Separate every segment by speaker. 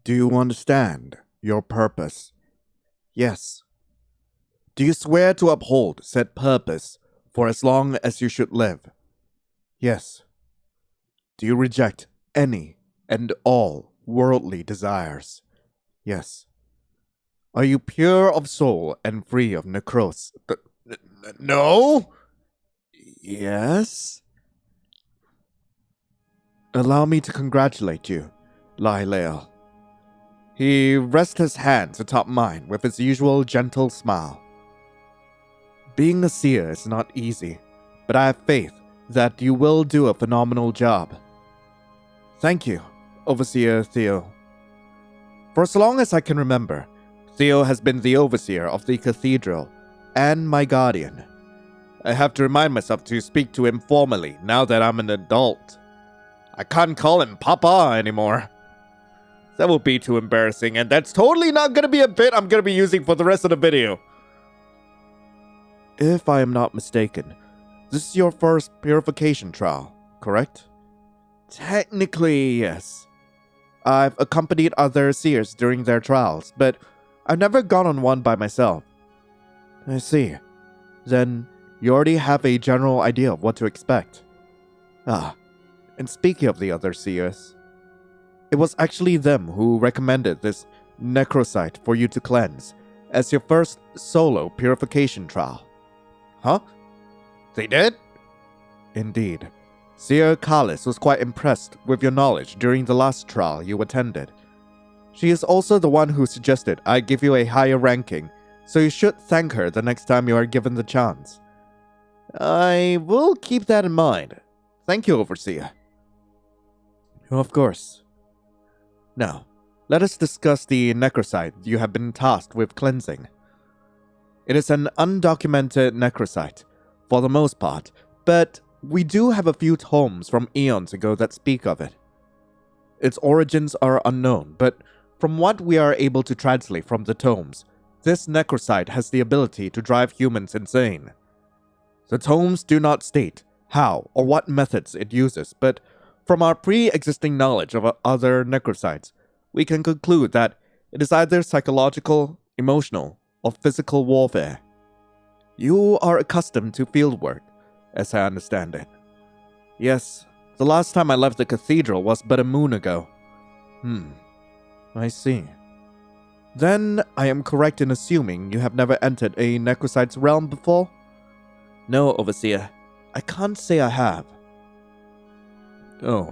Speaker 1: Do you understand your purpose? Yes. Do you swear to uphold said purpose for as long as you should live? Yes. Do you reject any and all worldly desires? Yes. Are you pure of soul and free of necrosis? No? Yes? Allow me to congratulate you, Lyle. He rests his hands atop mine with his usual gentle smile. Being a seer is not easy, but I have faith that you will do a phenomenal job. Thank you, Overseer Theo. For as long as I can remember, Theo has been the overseer of the cathedral and my guardian. I have to remind myself to speak to him formally now that I'm an adult. I can't call him Papa anymore. That will be too embarrassing, and that's totally not going to be a bit I'm going to be using for the rest of the video. If I am not mistaken, this is your first purification trial, correct? Technically, yes. I've accompanied other seers during their trials, but I've never gone on one by myself. I see. Then you already have a general idea of what to expect. And speaking of the other seers, it was actually them who recommended this necrosite for you to cleanse as your first solo purification trial. Huh? They did? Indeed. Seer Kalis was quite impressed with your knowledge during the last trial you attended. She is also the one who suggested I give you a higher ranking, so you should thank her the next time you are given the chance. I will keep that in mind. Thank you, Overseer. Of course. Now, let us discuss the necrosite you have been tasked with cleansing. It is an undocumented necrosite, for the most part, but we do have a few tomes from eons ago that speak of it. Its origins are unknown, but from what we are able to translate from the tomes, this necrosite has the ability to drive humans insane. The tomes do not state how or what methods it uses, but from our pre-existing knowledge of other necrosites, we can conclude that it is either psychological, emotional, or physical warfare. You are accustomed to fieldwork, as I understand it. Yes, the last time I left the cathedral was but a moon ago. I see. Then I am correct in assuming you have never entered a necrosite's realm before? No, Overseer. I can't say I have. Oh,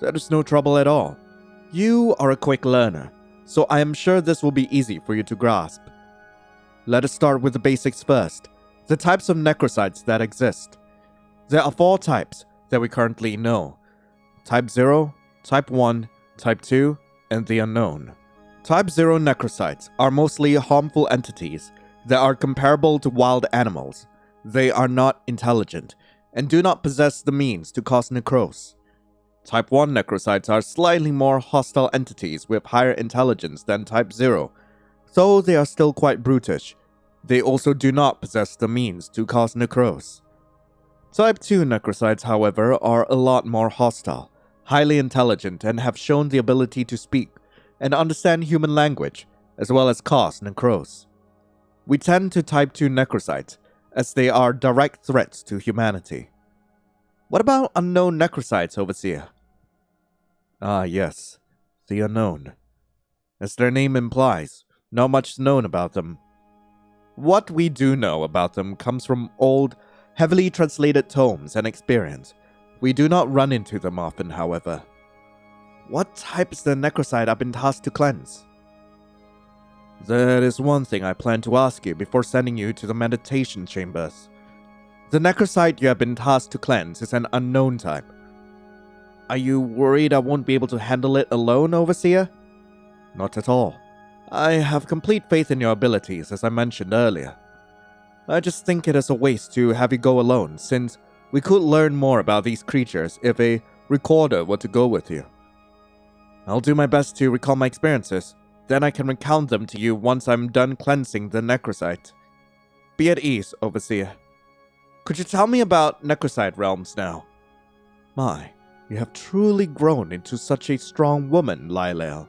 Speaker 1: that is no trouble at all. You are a quick learner, so I am sure this will be easy for you to grasp. Let us start with the basics first, the types of necrosites that exist. There are 4 types that we currently know. Type 0, Type 1, Type 2, and the unknown. Type 0 necrosites are mostly harmful entities that are comparable to wild animals. They are not intelligent and do not possess the means to cause necrosis. Type 1 necrosites are slightly more hostile entities with higher intelligence than Type 0, though they are still quite brutish. They also do not possess the means to cause necrosis. Type 2 necrosites, however, are a lot more hostile, highly intelligent, and have shown the ability to speak and understand human language, as well as cause necrosis. We tend to Type 2 necrosites, as they are direct threats to humanity. What about unknown necrosites, Overseer? Yes, the unknown. As their name implies, not much is known about them. What we do know about them comes from old, heavily translated tomes and experience. We do not run into them often, however. What type is the necrosite I've been tasked to cleanse? That is one thing I plan to ask you before sending you to the meditation chambers. The necrosite you have been tasked to cleanse is an unknown type. Are you worried I won't be able to handle it alone, Overseer? Not at all. I have complete faith in your abilities, as I mentioned earlier. I just think it is a waste to have you go alone, since we could learn more about these creatures if a recorder were to go with you. I'll do my best to recall my experiences, then I can recount them to you once I'm done cleansing the necrosite. Be at ease, Overseer. Could you tell me about necrosite realms now? My, you have truly grown into such a strong woman, Lyle.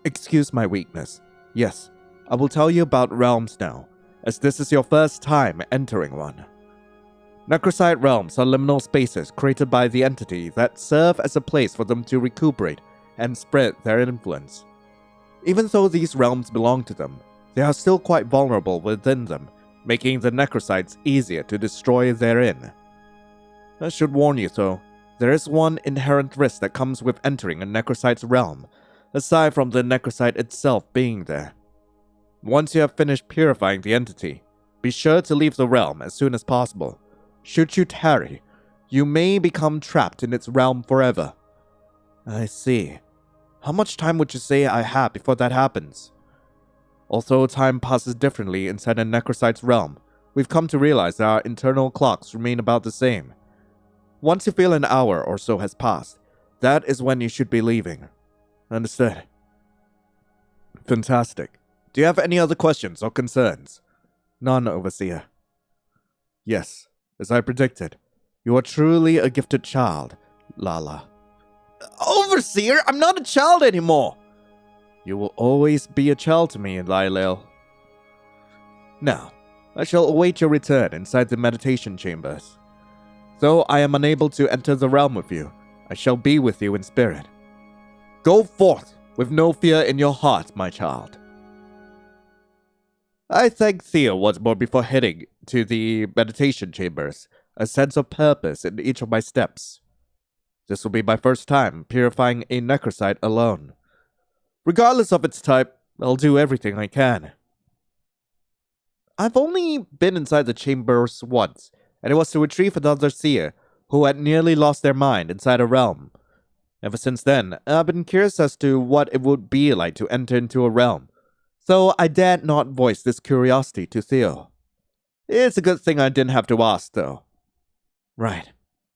Speaker 1: Excuse my weakness. Yes, I will tell you about realms now, as this is your first time entering one. Necrosite realms are liminal spaces created by the entity that serve as a place for them to recuperate and spread their influence. Even though these realms belong to them, they are still quite vulnerable within them, making the necrosites easier to destroy therein. I should warn you though, there is one inherent risk that comes with entering a necrosite's realm, aside from the necrosite itself being there. Once you have finished purifying the entity, be sure to leave the realm as soon as possible. Should you tarry, you may become trapped in its realm forever. I see. How much time would you say I have before that happens? Although time passes differently inside a necrosite's realm, we've come to realize that our internal clocks remain about the same. Once you feel an hour or so has passed, that is when you should be leaving. Understood. Fantastic. Do you have any other questions or concerns? None, Overseer. Yes, as I predicted, you are truly a gifted child, Lala. Overseer, I'm not a child anymore! You will always be a child to me, Lylil. Now, I shall await your return inside the meditation chambers. Though I am unable to enter the realm with you, I shall be with you in spirit. Go forth with no fear in your heart, my child. I thanked Theo once more before heading to the meditation chambers, a sense of purpose in each of my steps. This will be my first time purifying a necrosite alone. Regardless of its type, I'll do everything I can. I've only been inside the chambers once, and it was to retrieve another seer who had nearly lost their mind inside a realm. Ever since then, I've been curious as to what it would be like to enter into a realm, though I dared not voice this curiosity to Theo. It's a good thing I didn't have to ask, though. Right,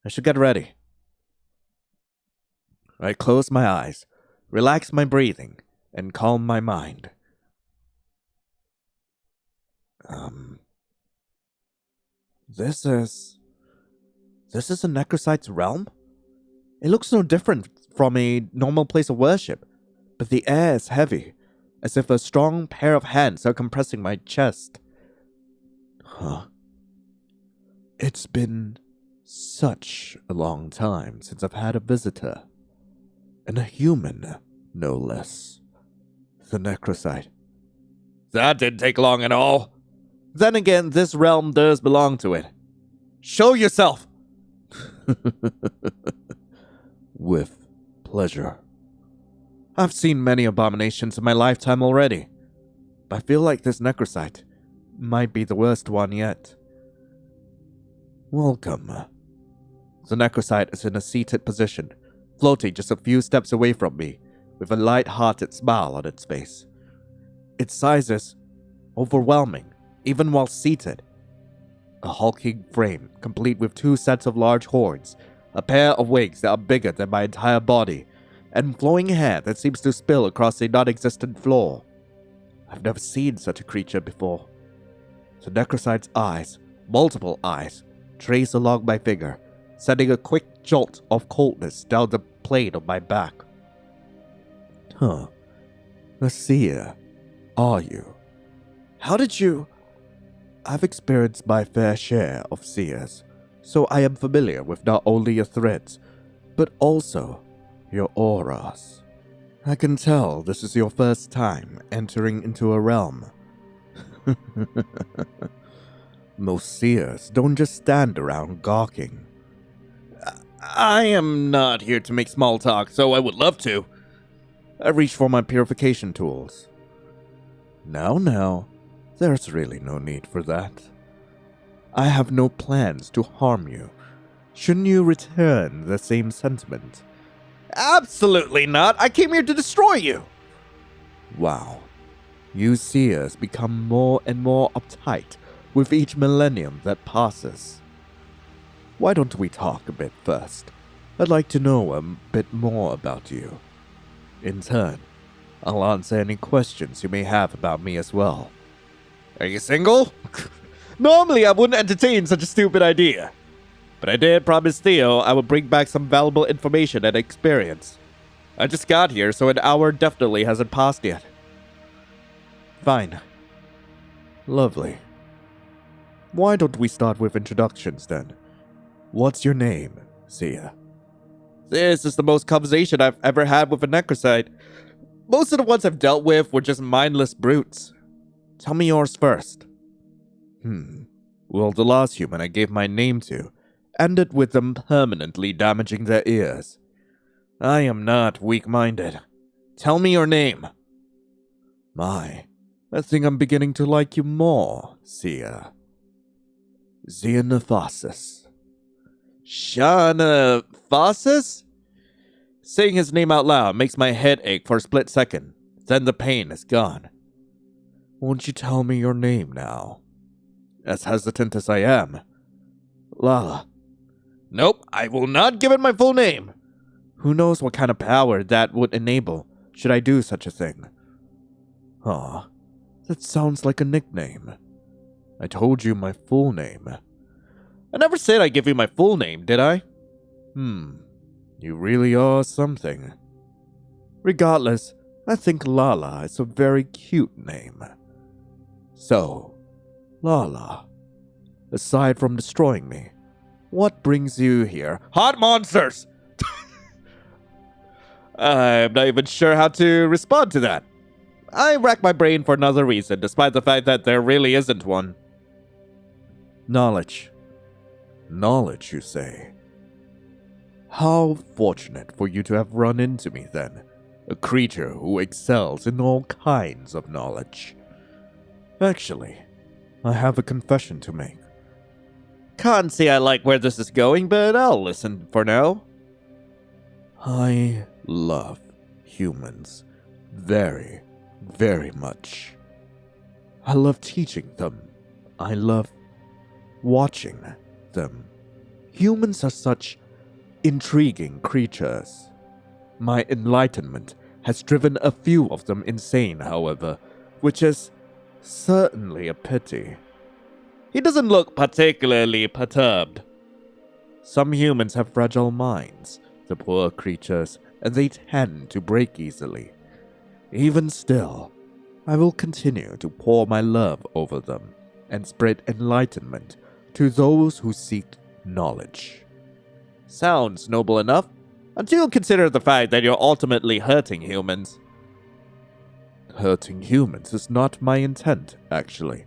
Speaker 1: I should get ready. I close my eyes, relax my breathing, and calm my mind. This is a necrosite's realm? It looks no different from a normal place of worship, but the air is heavy, as if a strong pair of hands are compressing my chest. Huh. It's been such a long time since I've had a visitor. And a human, no less. The necrosite. That didn't take long at all. Then again, this realm does belong to it. Show yourself! With pleasure. I've seen many abominations in my lifetime already, but I feel like this necrosite might be the worst one yet. Welcome. The necrosite is in a seated position, floating just a few steps away from me, with a light-hearted smile on its face. Its size is overwhelming, even while seated. A hulking frame, complete with 2 sets of large horns, a pair of wings that are bigger than my entire body, and flowing hair that seems to spill across a non-existent floor. I've never seen such a creature before. The necrosite's eyes, multiple eyes, trace along my figure, sending a quick jolt of coldness down the plane of my back. Huh. A seer, are you? How did you... I've experienced my fair share of seers, so I am familiar with not only your threats, but also your auras. I can tell this is your first time entering into a realm. Most seers don't just stand around gawking. I am not here to make small talk, though I would love to. I reach for my purification tools. Now, there's really no need for that. I have no plans to harm you. Shouldn't you return the same sentiment? Absolutely not! I came here to destroy you! Wow. You seers become more and more uptight with each millennium that passes. Why don't we talk a bit first? I'd like to know a bit more about you. In turn, I'll answer any questions you may have about me as well. Are you single? Normally I wouldn't entertain such a stupid idea, but I did promise Theo I would bring back some valuable information and experience. I just got here, so an hour definitely hasn't passed yet. Fine. Lovely. Why don't we start with introductions then? What's your name, Sia? This is the most conversation I've ever had with a necrosite. Most of the ones I've dealt with were just mindless brutes. Tell me yours first. Well, the last human I gave my name to ended with them permanently damaging their ears. I am not weak-minded. Tell me your name. I think I'm beginning to like you more, Sia. Xenophasis. Xenophasis? Saying his name out loud makes my head ache for a split second. Then the pain is gone. Won't you tell me your name now? As hesitant as I am. Lala. Nope, I will not give it my full name. Who knows what kind of power that would enable, should I do such a thing? Aw, that sounds like a nickname. I told you my full name. I never said I'd give you my full name, did I? You really are something. Regardless, I think Lala is a very cute name. So, Lala, aside from destroying me, what brings you here? Hot monsters! I'm not even sure how to respond to that. I rack my brain for another reason, despite the fact that there really isn't one. Knowledge. Knowledge, you say? How fortunate for you to have run into me, then. A creature who excels in all kinds of knowledge. Actually, I have a confession to make. Can't say I like where this is going, but I'll listen for now. I love humans very, very much. I love teaching them. I love watching them. Humans are such intriguing creatures. My enlightenment has driven a few of them insane, however, which is certainly a pity. He doesn't look particularly perturbed. Some humans have fragile minds, the poor creatures, and they tend to break easily. Even still, I will continue to pour my love over them and spread enlightenment to those who seek knowledge. Sounds noble enough, until you consider the fact that you're ultimately hurting humans. Hurting humans is not my intent, actually.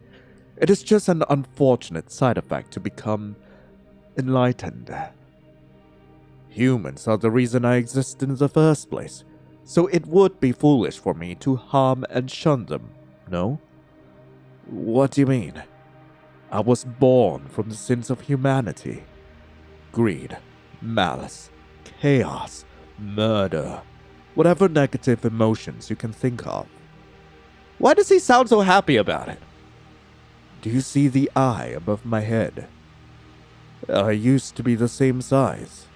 Speaker 1: It is just an unfortunate side effect to become enlightened. Humans are the reason I exist in the first place, so it would be foolish for me to harm and shun them, no? What do you mean? I was born from the sins of humanity. Greed, malice, chaos, murder, whatever negative emotions you can think of. Why does he sound so happy about it? Do you see the eye above my head? I used to be the same size.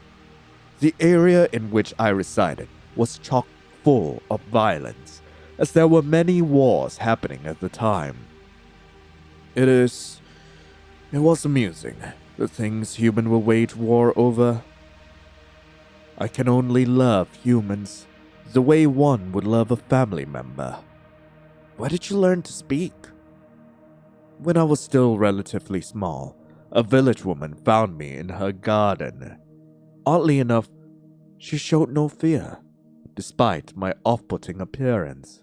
Speaker 1: The area in which I resided was chock full of violence, as there were many wars happening at the time. It was amusing, the things humans will wage war over. I can only love humans the way one would love a family member. Where did you learn to speak? When I was still relatively small, a village woman found me in her garden. Oddly enough, she showed no fear, despite my off-putting appearance.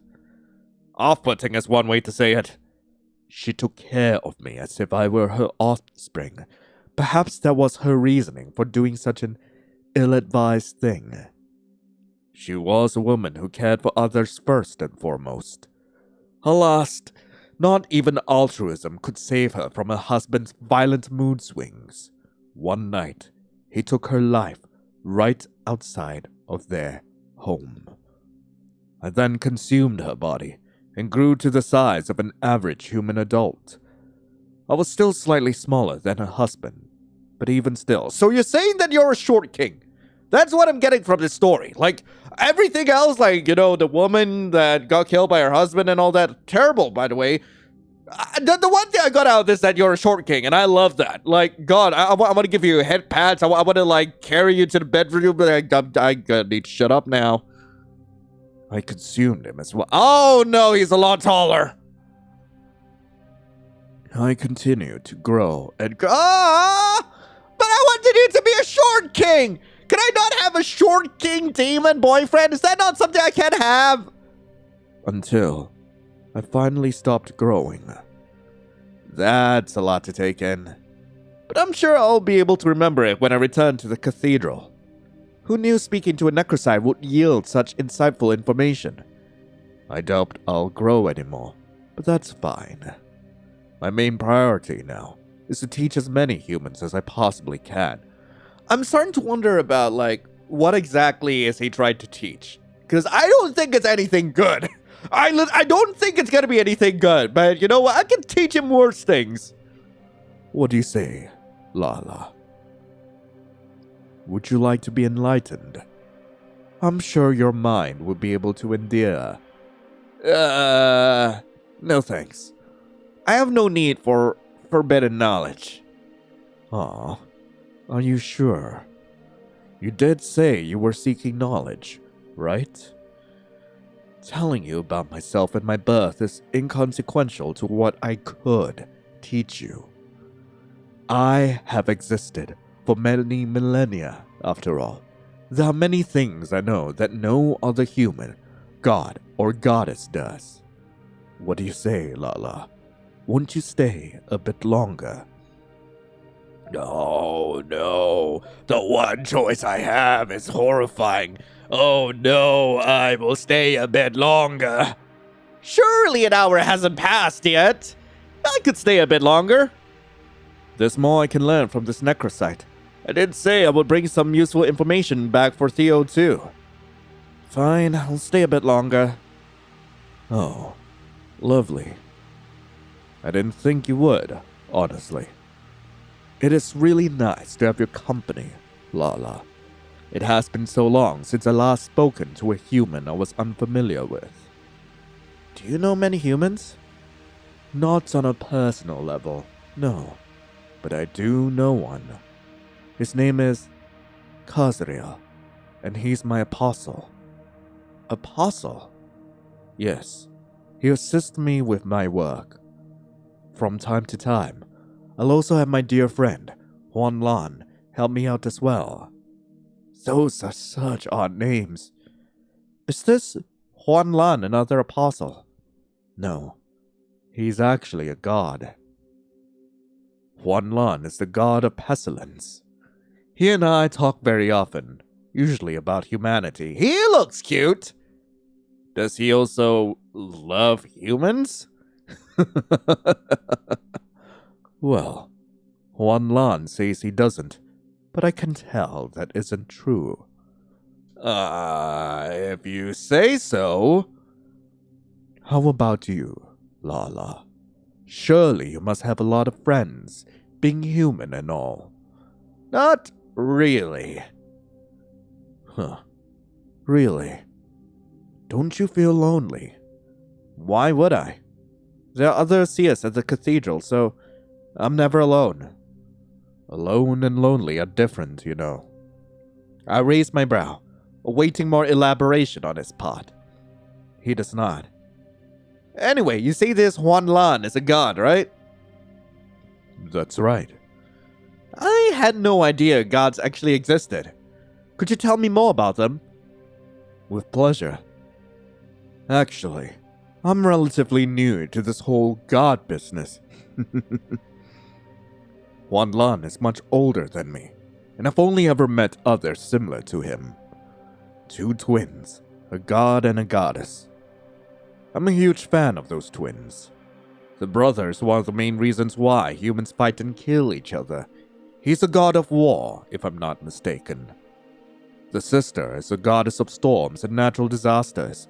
Speaker 1: Off-putting is one way to say it. She took care of me as if I were her offspring. Perhaps that was her reasoning for doing such an ill-advised thing. She was a woman who cared for others first and foremost. Alas, not even altruism could save her from her husband's violent mood swings. One night, he took her life right outside of their home. I then consumed her body and grew to the size of an average human adult. I was still slightly smaller than her husband, but even still. So you're saying that you're a short king? That's what I'm getting from this story. Like, everything else, like, the woman that got killed by her husband and all that, terrible, by the way. The one thing I got out of this is that you're a short king, and I love that. Like, God, I want to give you head pats. I want to, like, carry you to the bedroom, but I need to shut up now. I consumed him as well. Oh no, he's a lot taller! I continued to grow and grow. Ah! But I wanted you to be a short king! Can I not have a short king demon boyfriend? Is that not something I can have? Until I finally stopped growing. That's a lot to take in. But I'm sure I'll be able to remember it when I return to the cathedral. Who knew speaking to a necrosite would yield such insightful information? I doubt I'll grow anymore, but that's fine. My main priority now is to teach as many humans as I possibly can. I'm starting to wonder about, what exactly is he trying to teach? Because I don't think it's anything good. I don't think it's going to be anything good, but you know what? I can teach him worse things. What do you say, Lala? Would you like to be enlightened? I'm sure your mind would be able to endure. No thanks. I have no need for forbidden knowledge. Aw, are you sure? You did say you were seeking knowledge, right? Telling you about myself and my birth is inconsequential to what I could teach you. I have existed for many millennia, after all. There are many things I know that no other human, god, or goddess does. What do you say, Lala? Won't you stay a bit longer? No. The one choice I have is horrifying. Oh no, I will stay a bit longer. Surely an hour hasn't passed yet. I could stay a bit longer. There's more I can learn from this necrosite. I did say I would bring some useful information back for Theo too. Fine, I'll stay a bit longer. Oh, lovely. I didn't think you would, honestly. It is really nice to have your company, Lala. It has been so long since I last spoken to a human I was unfamiliar with. Do you know many humans? Not on a personal level, no. But I do know one. His name is Kazriel, and he's my apostle. Apostle? Yes, he assists me with my work. From time to time, I'll also have my dear friend, Huan Lan, help me out as well. Those are such odd names. Is this Huan Lan another apostle? No, he's actually a god. Huan Lan is the god of pestilence. He and I talk very often, usually about humanity. He looks cute! Does he also love humans? Well, Huan Lan says he doesn't, but I can tell that isn't true. If you say so. How about you, Lala? Surely you must have a lot of friends, being human and all. Not really. Huh. Really? Don't you feel lonely? Why would I? There are other seers at the cathedral, so I'm never alone. Alone and lonely are different, you know. I raised my brow, awaiting more elaboration on his part. He does not. Anyway, you say this Huan Lan is a god, right? That's right. I had no idea gods actually existed. Could you tell me more about them? With pleasure. Actually, I'm relatively new to this whole god business. Huan Lan is much older than me, and I've only ever met others similar to him. Two twins, a god and a goddess. I'm a huge fan of those twins. The brother is one of the main reasons why humans fight and kill each other. He's a god of war, if I'm not mistaken. The sister is a goddess of storms and natural disasters.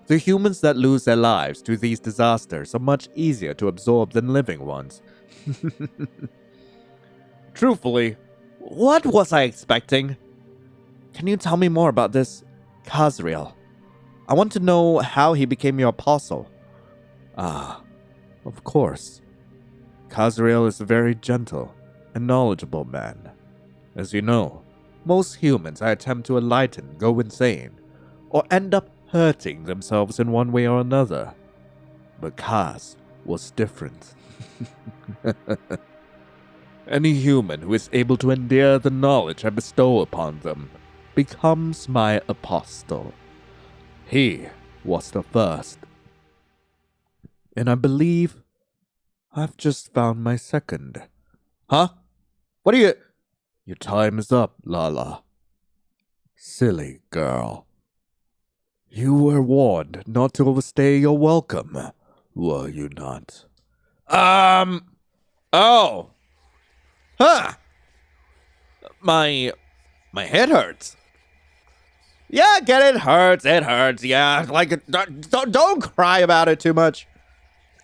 Speaker 1: The humans that lose their lives to these disasters are much easier to absorb than living ones. Truthfully, what was I expecting? Can you tell me more about this Kazriel? I want to know how he became your apostle. Ah, of course. Kazriel is a very gentle and knowledgeable man. As you know, most humans I attempt to enlighten go insane, or end up hurting themselves in one way or another. But Kaz was different. Any human who is able to endear the knowledge I bestow upon them becomes my apostle. He was the first. And I believe I've just found my second. Huh? What are you... Your time is up, Lala. Silly girl. You were warned not to overstay your welcome, were you not? Oh. Huh. My head hurts. Yeah, get it hurts. It hurts. Yeah, like don't cry about it too much.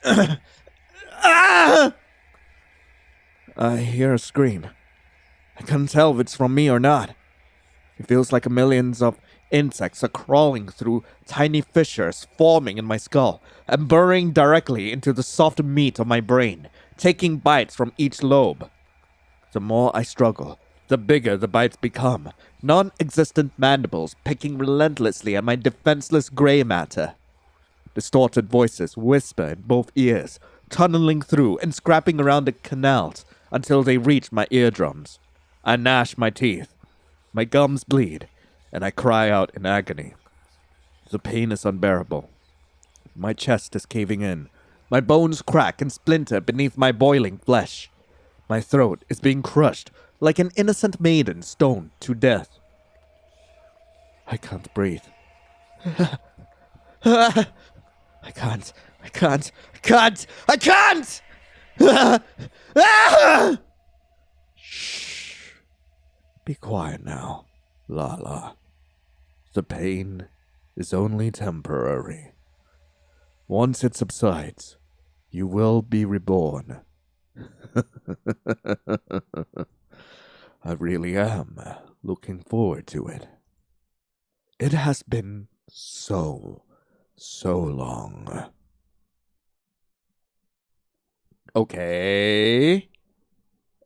Speaker 1: Ah! I hear a scream. I can't tell if it's from me or not. It feels like millions of insects are crawling through tiny fissures forming in my skull and burrowing directly into the soft meat of my brain, taking bites from each lobe. The more I struggle, the bigger the bites become, non-existent mandibles picking relentlessly at my defenseless gray matter. Distorted voices whisper in both ears, tunneling through and scrapping around the canals until they reach my eardrums. I gnash my teeth. My gums bleed, and I cry out in agony. The pain is unbearable. My chest is caving in. My bones crack and splinter beneath my boiling flesh. My throat is being crushed like an innocent maiden stoned to death. I can't breathe. I can't. Shh. Be quiet now, Lala. The pain is only temporary. Once it subsides, you will be reborn. I really am looking forward to it. It has been so long. Okay.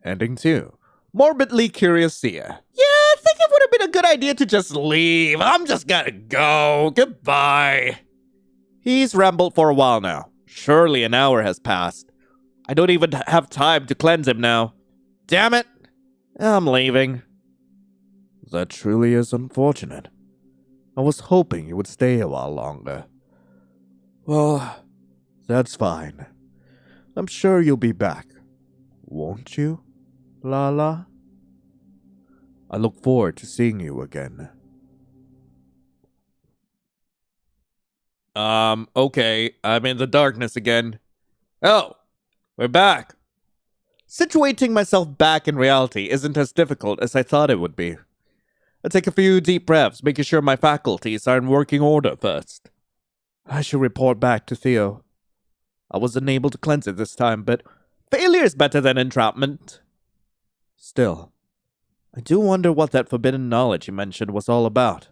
Speaker 1: Ending 2. Morbidly curious Sia. Yeah, I think it would have been a good idea to just leave. I'm just gonna go. Goodbye. He's rambled for a while now. Surely an hour has passed. I don't even have time to cleanse him now. Damn it. I'm leaving. That truly is unfortunate. I was hoping you would stay a while longer. Well, that's fine. I'm sure you'll be back. Won't you, Lala? I look forward to seeing you again. Okay. I'm in the darkness again. Oh, we're back. Situating myself back in reality isn't as difficult as I thought it would be. I take a few deep breaths, making sure my faculties are in working order first. I should report back to Theo. I was unable to cleanse it this time, but failure is better than entrapment. Still, I do wonder what that forbidden knowledge you mentioned was all about.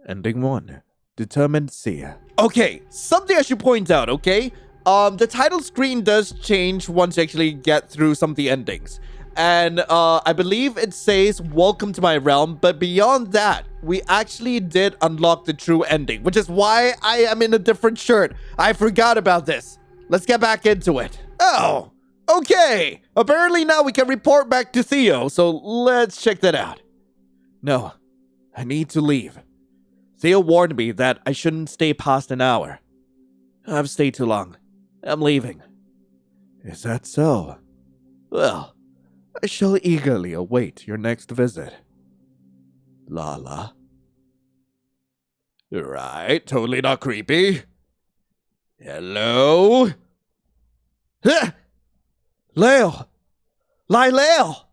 Speaker 1: Ending 1. Determined Seer. Okay, something I should point out, okay? The title screen does change once you actually get through some of the endings. And I believe it says, "Welcome to my realm," but beyond that, we actually did unlock the true ending, which is why I am in a different shirt. I forgot about this. Let's get back into it. Oh, okay. Apparently now we can report back to Theo, so let's check that out. No, I need to leave. Theo warned me that I shouldn't stay past an hour. I've stayed too long. I'm leaving. Is that so? Well, I shall eagerly await your next visit. Lala. Right, totally not creepy. Hello? Huh! Leo! Lyle!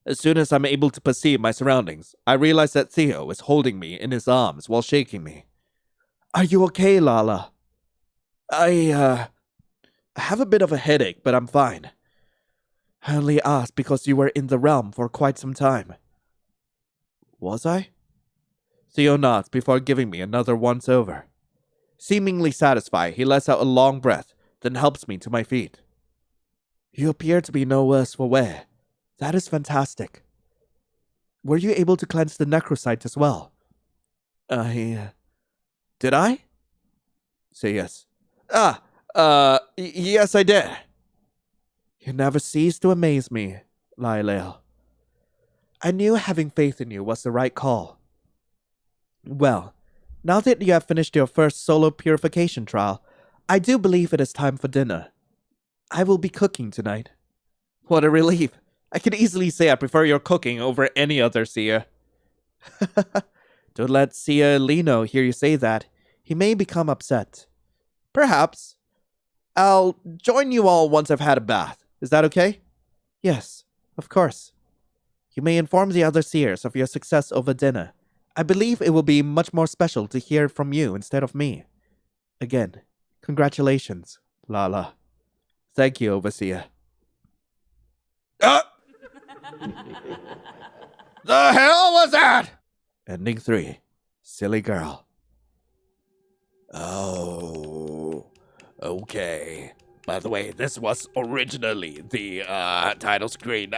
Speaker 1: As soon as I'm able to perceive my surroundings, I realize that Theo is holding me in his arms while shaking me. Are you okay, Lala? I have a bit of a headache, but I'm fine. I only asked because you were in the realm for quite some time. Was I? Theo nods before giving me another once-over. Seemingly satisfied, he lets out a long breath, then helps me to my feet. You appear to be no worse for wear. That is fantastic. Were you able to cleanse the necrosite as well? Did I? Say yes. Yes, I did. You never cease to amaze me, Lyle. I knew having faith in you was the right call. Well, now that you have finished your first solo purification trial, I do believe it is time for dinner. I will be cooking tonight. What a relief. I could easily say I prefer your cooking over any other seer. Don't let Seer Lino hear you say that. He may become upset. Perhaps. I'll join you all once I've had a bath. Is that okay? Yes, of course. You may inform the other seers of your success over dinner. I believe it will be much more special to hear from you instead of me. Again, congratulations, Lala. Thank you, Overseer. The hell was that? Ending 3. Silly girl. Oh, okay. By the way, this was originally the title screen.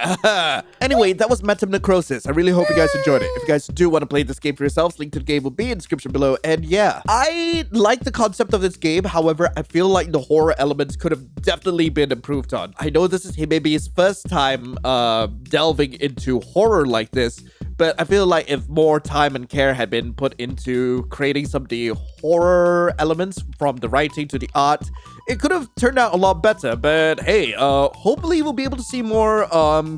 Speaker 1: Anyway, that was Metemnecrosis. I really hope you guys enjoyed it. If you guys do want to play this game for yourselves, link to the game will be in the description below. And yeah, I like the concept of this game. However, I feel like the horror elements could have definitely been improved on. I know this is maybe his first time delving into horror like this, but I feel like if more time and care had been put into creating some of the horror elements, from the writing to the art, it could have turned out a lot better. But hey, hopefully we'll be able to see more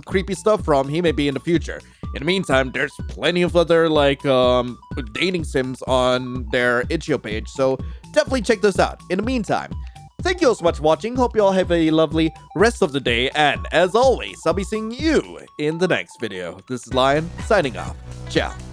Speaker 1: creepy stuff from Himeby in the future. In the meantime, there's plenty of other like dating sims on their itch.io page, so definitely check those out. In the meantime, thank you all so much for watching. Hope you all have a lovely rest of the day, and as always, I'll be seeing you in the next video. This is Lion signing off. Ciao.